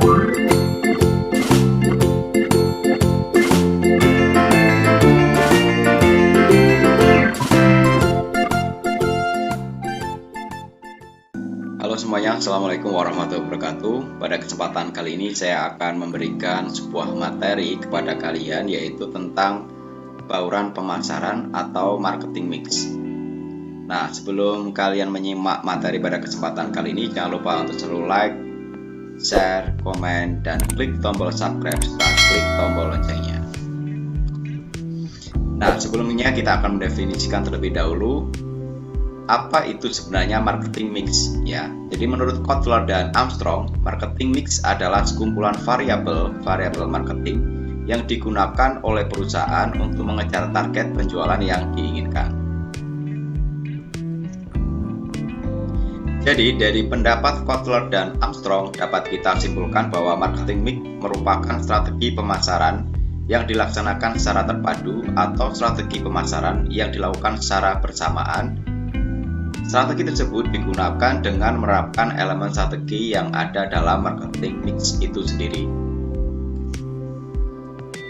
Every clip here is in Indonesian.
Halo semuanya, Assalamualaikum warahmatullahi wabarakatuh. Pada kesempatan kali ini saya akan memberikan sebuah materi kepada kalian, yaitu tentang bauran pemasaran atau marketing mix. Nah, sebelum kalian menyimak materi pada kesempatan kali ini, jangan lupa untuk selalu like, share, komen, dan klik tombol subscribe serta klik tombol loncengnya. Nah, sebelumnya kita akan mendefinisikan terlebih dahulu apa itu sebenarnya marketing mix ya. Jadi menurut Kotler dan Armstrong, marketing mix adalah sekumpulan variabel marketing yang digunakan oleh perusahaan untuk mengejar target penjualan yang diinginkan. Jadi dari pendapat Kotler dan Armstrong dapat kita simpulkan bahwa marketing mix merupakan strategi pemasaran yang dilaksanakan secara terpadu atau strategi pemasaran yang dilakukan secara bersamaan. Strategi tersebut digunakan dengan menerapkan elemen strategi yang ada dalam marketing mix itu sendiri.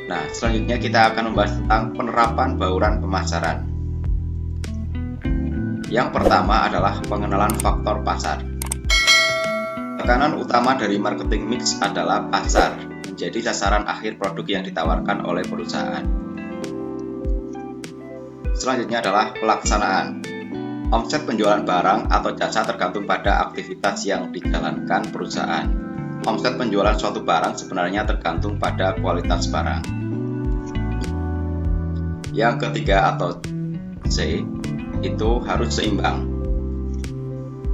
Nah, selanjutnya kita akan membahas tentang penerapan bauran pemasaran. Yang pertama adalah pengenalan faktor pasar. Tekanan utama dari marketing mix adalah pasar menjadi sasaran akhir produk yang ditawarkan oleh perusahaan. Selanjutnya adalah pelaksanaan. Omset penjualan barang atau jasa tergantung pada aktivitas yang dijalankan perusahaan. Omset penjualan suatu barang sebenarnya tergantung pada kualitas barang. Yang ketiga atau C, itu harus seimbang.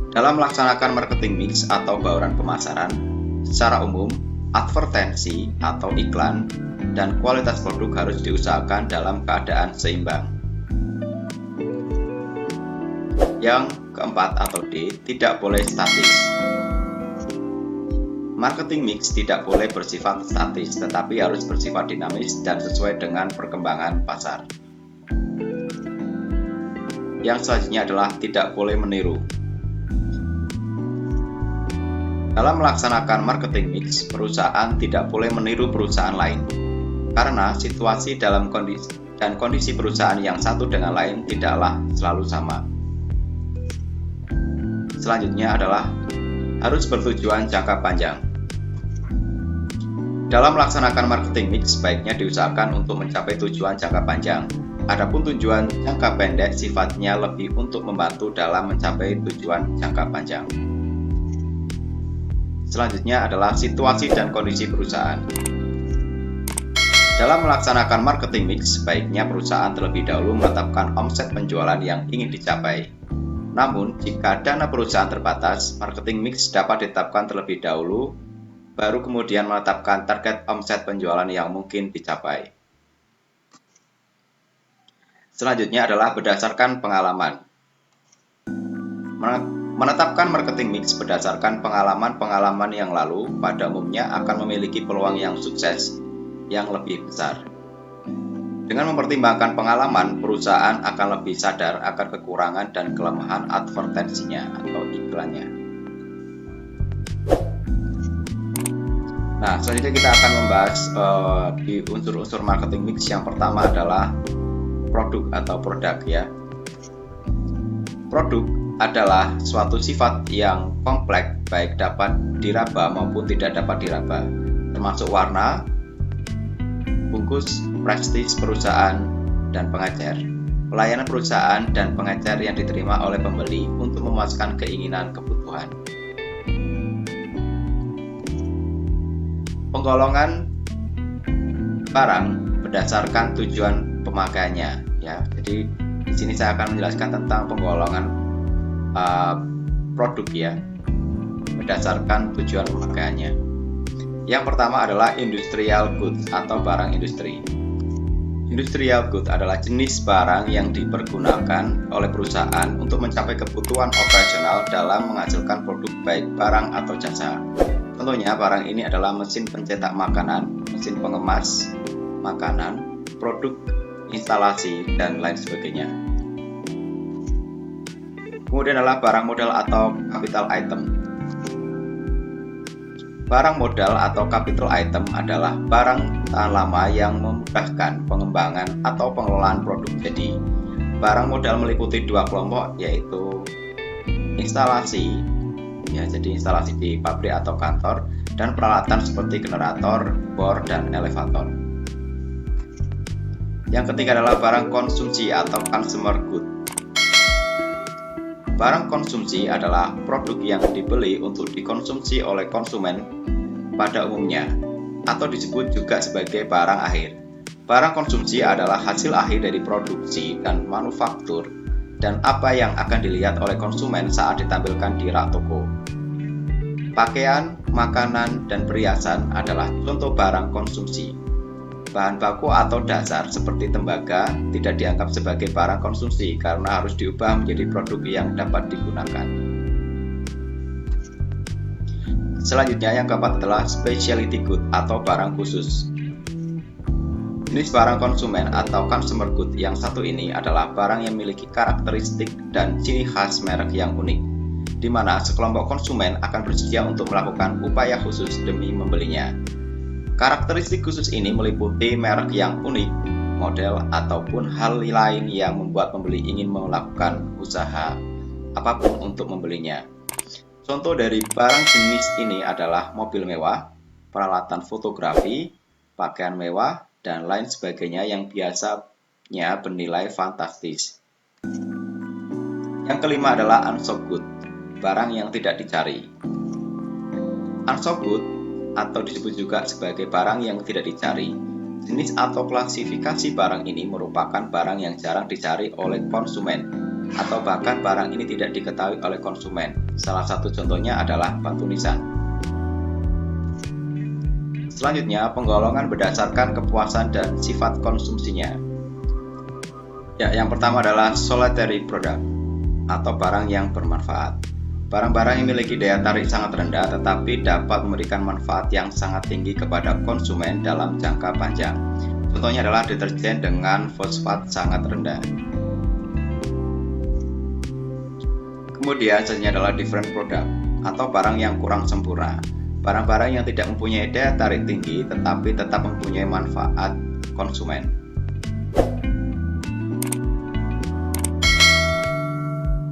Dalam melaksanakan marketing mix atau bauran pemasaran, secara umum, advertensi atau iklan dan kualitas produk harus diusahakan dalam keadaan seimbang. Yang keempat atau D, tidak boleh statis. Marketing mix tidak boleh bersifat statis, tetapi harus bersifat dinamis dan sesuai dengan perkembangan pasar. Yang selanjutnya adalah tidak boleh meniru. Dalam melaksanakan marketing mix, perusahaan tidak boleh meniru perusahaan lain, karena situasi dalam kondisi perusahaan yang satu dengan lain tidaklah selalu sama. Selanjutnya adalah harus bertujuan jangka panjang. Dalam melaksanakan marketing mix, sebaiknya diusahakan untuk mencapai tujuan jangka panjang. Adapun tujuan jangka pendek sifatnya lebih untuk membantu dalam mencapai tujuan jangka panjang. Selanjutnya adalah situasi dan kondisi perusahaan. Dalam melaksanakan marketing mix, sebaiknya perusahaan terlebih dahulu menetapkan omset penjualan yang ingin dicapai. Namun, jika dana perusahaan terbatas, marketing mix dapat ditetapkan terlebih dahulu, baru kemudian menetapkan target omset penjualan yang mungkin dicapai. Selanjutnya adalah berdasarkan pengalaman. Menetapkan marketing mix berdasarkan pengalaman-pengalaman yang lalu pada umumnya akan memiliki peluang yang sukses yang lebih besar. Dengan mempertimbangkan pengalaman, perusahaan akan lebih sadar akan kekurangan dan kelemahan advertensinya atau iklannya. Nah, selanjutnya kita akan membahas di unsur-unsur marketing mix. Yang pertama adalah produk atau produk ya. Produk adalah suatu sifat yang kompleks, baik dapat diraba maupun tidak dapat diraba, termasuk warna, bungkus, prestis perusahaan dan pengecer, pelayanan perusahaan dan pengecer yang diterima oleh pembeli untuk memuaskan keinginan kebutuhan. Penggolongan barang berdasarkan tujuan pemakaiannya ya. Jadi di sini saya akan menjelaskan tentang penggolongan produk ya berdasarkan tujuan pemakaiannya. Yang pertama adalah industrial goods atau barang industri. Industrial goods adalah jenis barang yang dipergunakan oleh perusahaan untuk mencapai kebutuhan operasional dalam menghasilkan produk baik barang atau jasa. Contohnya barang ini adalah mesin pencetak makanan, mesin pengemas makanan, produk instalasi, dan lain sebagainya. Kemudian adalah barang modal atau capital item. Barang modal atau capital item adalah barang tahan lama yang memudahkan pengembangan atau pengelolaan produk jadi. Barang modal meliputi dua kelompok, yaitu instalasi, ya, jadi instalasi di pabrik atau kantor, dan peralatan seperti generator, bor, dan elevator. Yang ketiga adalah barang konsumsi atau consumer good. Barang konsumsi adalah produk yang dibeli untuk dikonsumsi oleh konsumen pada umumnya, atau disebut juga sebagai barang akhir. Barang konsumsi adalah hasil akhir dari produksi dan manufaktur, dan apa yang akan dilihat oleh konsumen saat ditampilkan di rak toko. Pakaian, makanan, dan perhiasan adalah contoh barang konsumsi. Bahan baku atau dasar seperti tembaga tidak dianggap sebagai barang konsumsi karena harus diubah menjadi produk yang dapat digunakan. Selanjutnya yang keempat adalah specialty good atau barang khusus. Jenis barang konsumen atau consumer good yang satu ini adalah barang yang memiliki karakteristik dan ciri khas merek yang unik, di mana sekelompok konsumen akan bersedia untuk melakukan upaya khusus demi membelinya. Karakteristik khusus ini meliputi merek yang unik, model, ataupun hal lain yang membuat pembeli ingin melakukan usaha apapun untuk membelinya. Contoh dari barang jenis ini adalah mobil mewah, peralatan fotografi, pakaian mewah, dan lain sebagainya yang biasanya bernilai fantastis. Yang kelima adalah unsold good, barang yang tidak dicari. Unsold good atau disebut juga sebagai barang yang tidak dicari. Jenis atau klasifikasi barang ini merupakan barang yang jarang dicari oleh konsumen, atau bahkan barang ini tidak diketahui oleh konsumen. Salah satu contohnya adalah batu nisan. Selanjutnya, penggolongan berdasarkan kepuasan dan sifat konsumsinya. Ya, yang pertama adalah solitary product atau barang yang bermanfaat. Barang-barang yang memiliki daya tarik sangat rendah tetapi dapat memberikan manfaat yang sangat tinggi kepada konsumen dalam jangka panjang. Contohnya adalah deterjen dengan fosfat sangat rendah. Kemudian selanjutnya adalah different product atau barang yang kurang sempurna. Barang-barang yang tidak mempunyai daya tarik tinggi tetapi tetap mempunyai manfaat konsumen.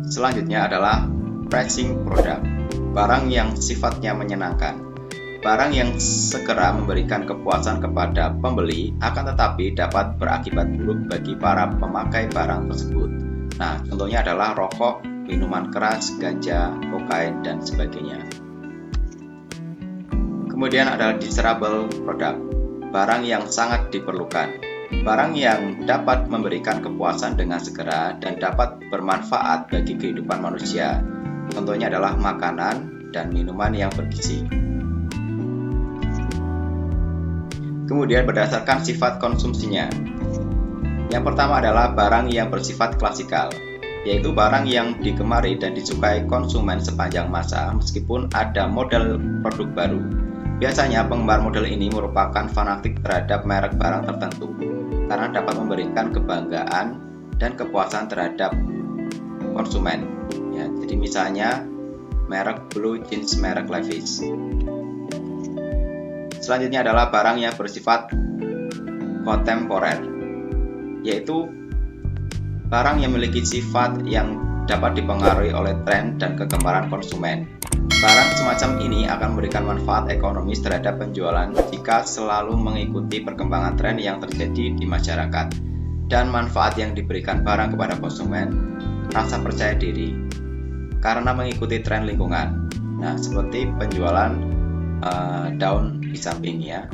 Selanjutnya adalah pricing product, barang yang sifatnya menyenangkan. Barang yang segera memberikan kepuasan kepada pembeli akan tetapi dapat berakibat buruk bagi para pemakai barang tersebut. Nah, contohnya adalah rokok, minuman keras, ganja, kokain, dan sebagainya. Kemudian adalah desirable product, barang yang sangat diperlukan. Barang yang dapat memberikan kepuasan dengan segera dan dapat bermanfaat bagi kehidupan manusia. Contohnya adalah makanan dan minuman yang bergizi. Kemudian berdasarkan sifat konsumsinya. Yang pertama adalah barang yang bersifat klasikal, yaitu barang yang digemari dan disukai konsumen sepanjang masa meskipun ada model produk baru. Biasanya penggemar model ini merupakan fanatik terhadap merek barang tertentu karena dapat memberikan kebanggaan dan kepuasan terhadap konsumen. Ya, jadi misalnya merek blue jeans merek Levi's. Selanjutnya adalah barang yang bersifat kontemporer, yaitu barang yang memiliki sifat yang dapat dipengaruhi oleh tren dan kegemaran konsumen. Barang semacam ini akan memberikan manfaat ekonomis terhadap penjualan jika selalu mengikuti perkembangan tren yang terjadi di masyarakat. Dan manfaat yang diberikan barang kepada konsumen, rasa percaya diri karena mengikuti tren lingkungan. Nah, seperti penjualan daun di sampingnya.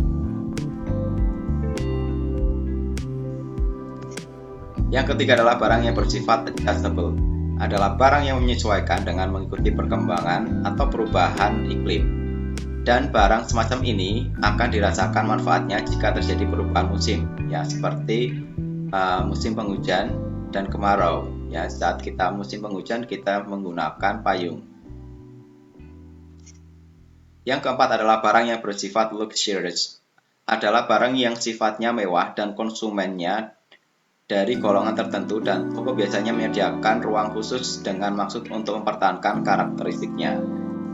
Yang ketiga adalah barang yang bersifat adjustable, adalah barang yang menyesuaikan dengan mengikuti perkembangan atau perubahan iklim. Dan barang semacam ini akan dirasakan manfaatnya jika terjadi perubahan musim, ya, seperti musim penghujan dan kemarau. Ya, saat kita musim penghujan kita menggunakan payung. Yang keempat adalah barang yang bersifat luxurious, adalah barang yang sifatnya mewah dan konsumennya dari golongan tertentu dan toko biasanya menyediakan ruang khusus dengan maksud untuk mempertahankan karakteristiknya.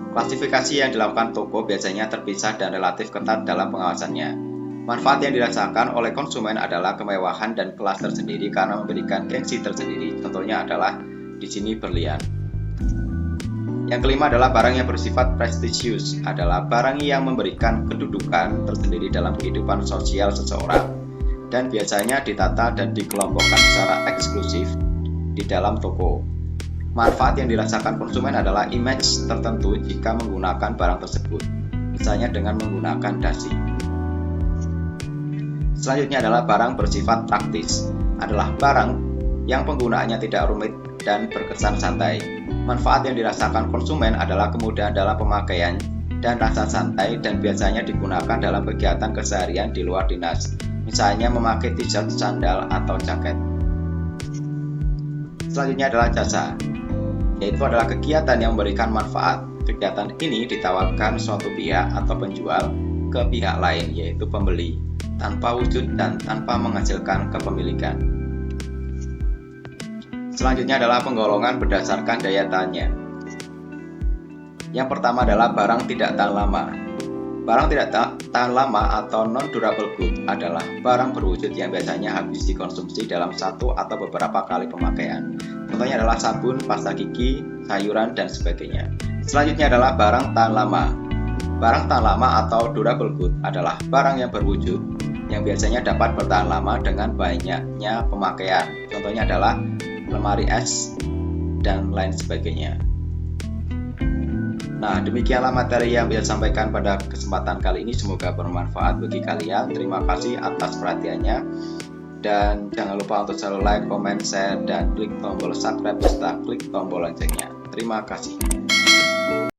Klasifikasi yang dilakukan toko biasanya terpisah dan relatif ketat dalam pengawasannya. Manfaat yang dirasakan oleh konsumen adalah kemewahan dan kelas tersendiri karena memberikan gengsi tersendiri. Contohnya adalah di sini berlian. Yang kelima adalah barang yang bersifat prestisius, adalah barang yang memberikan kedudukan tersendiri dalam kehidupan sosial seseorang dan biasanya ditata dan dikelompokkan secara eksklusif di dalam toko. Manfaat yang dirasakan konsumen adalah image tertentu jika menggunakan barang tersebut, misalnya dengan menggunakan dasi. Selanjutnya adalah barang bersifat praktis, adalah barang yang penggunaannya tidak rumit dan berkesan santai. Manfaat yang dirasakan konsumen adalah kemudahan dalam pemakaian dan rasa santai dan biasanya digunakan dalam kegiatan keseharian di luar dinas, misalnya memakai t-shirt, sandal, atau jaket. Selanjutnya adalah jasa, yaitu adalah kegiatan yang memberikan manfaat. Kegiatan ini ditawarkan suatu pihak atau penjual ke pihak lain, yaitu pembeli, tanpa wujud dan tanpa menghasilkan kepemilikan. Selanjutnya adalah penggolongan berdasarkan daya tahannya. Yang pertama adalah barang tidak tahan lama. Barang tidak tahan lama atau non-durable good adalah barang berwujud yang biasanya habis dikonsumsi dalam satu atau beberapa kali pemakaian. Contohnya adalah sabun, pasta gigi, sayuran, dan sebagainya. Selanjutnya adalah barang tahan lama. Barang tahan lama atau durable good adalah barang yang berwujud yang biasanya dapat bertahan lama dengan banyaknya pemakaian. Contohnya adalah lemari es dan lain sebagainya. Nah, demikianlah materi yang bisa sampaikan pada kesempatan kali ini. Semoga bermanfaat bagi kalian. Terima kasih atas perhatiannya. Dan jangan lupa untuk selalu like, comment, share, dan klik tombol subscribe serta klik tombol loncengnya. Terima kasih.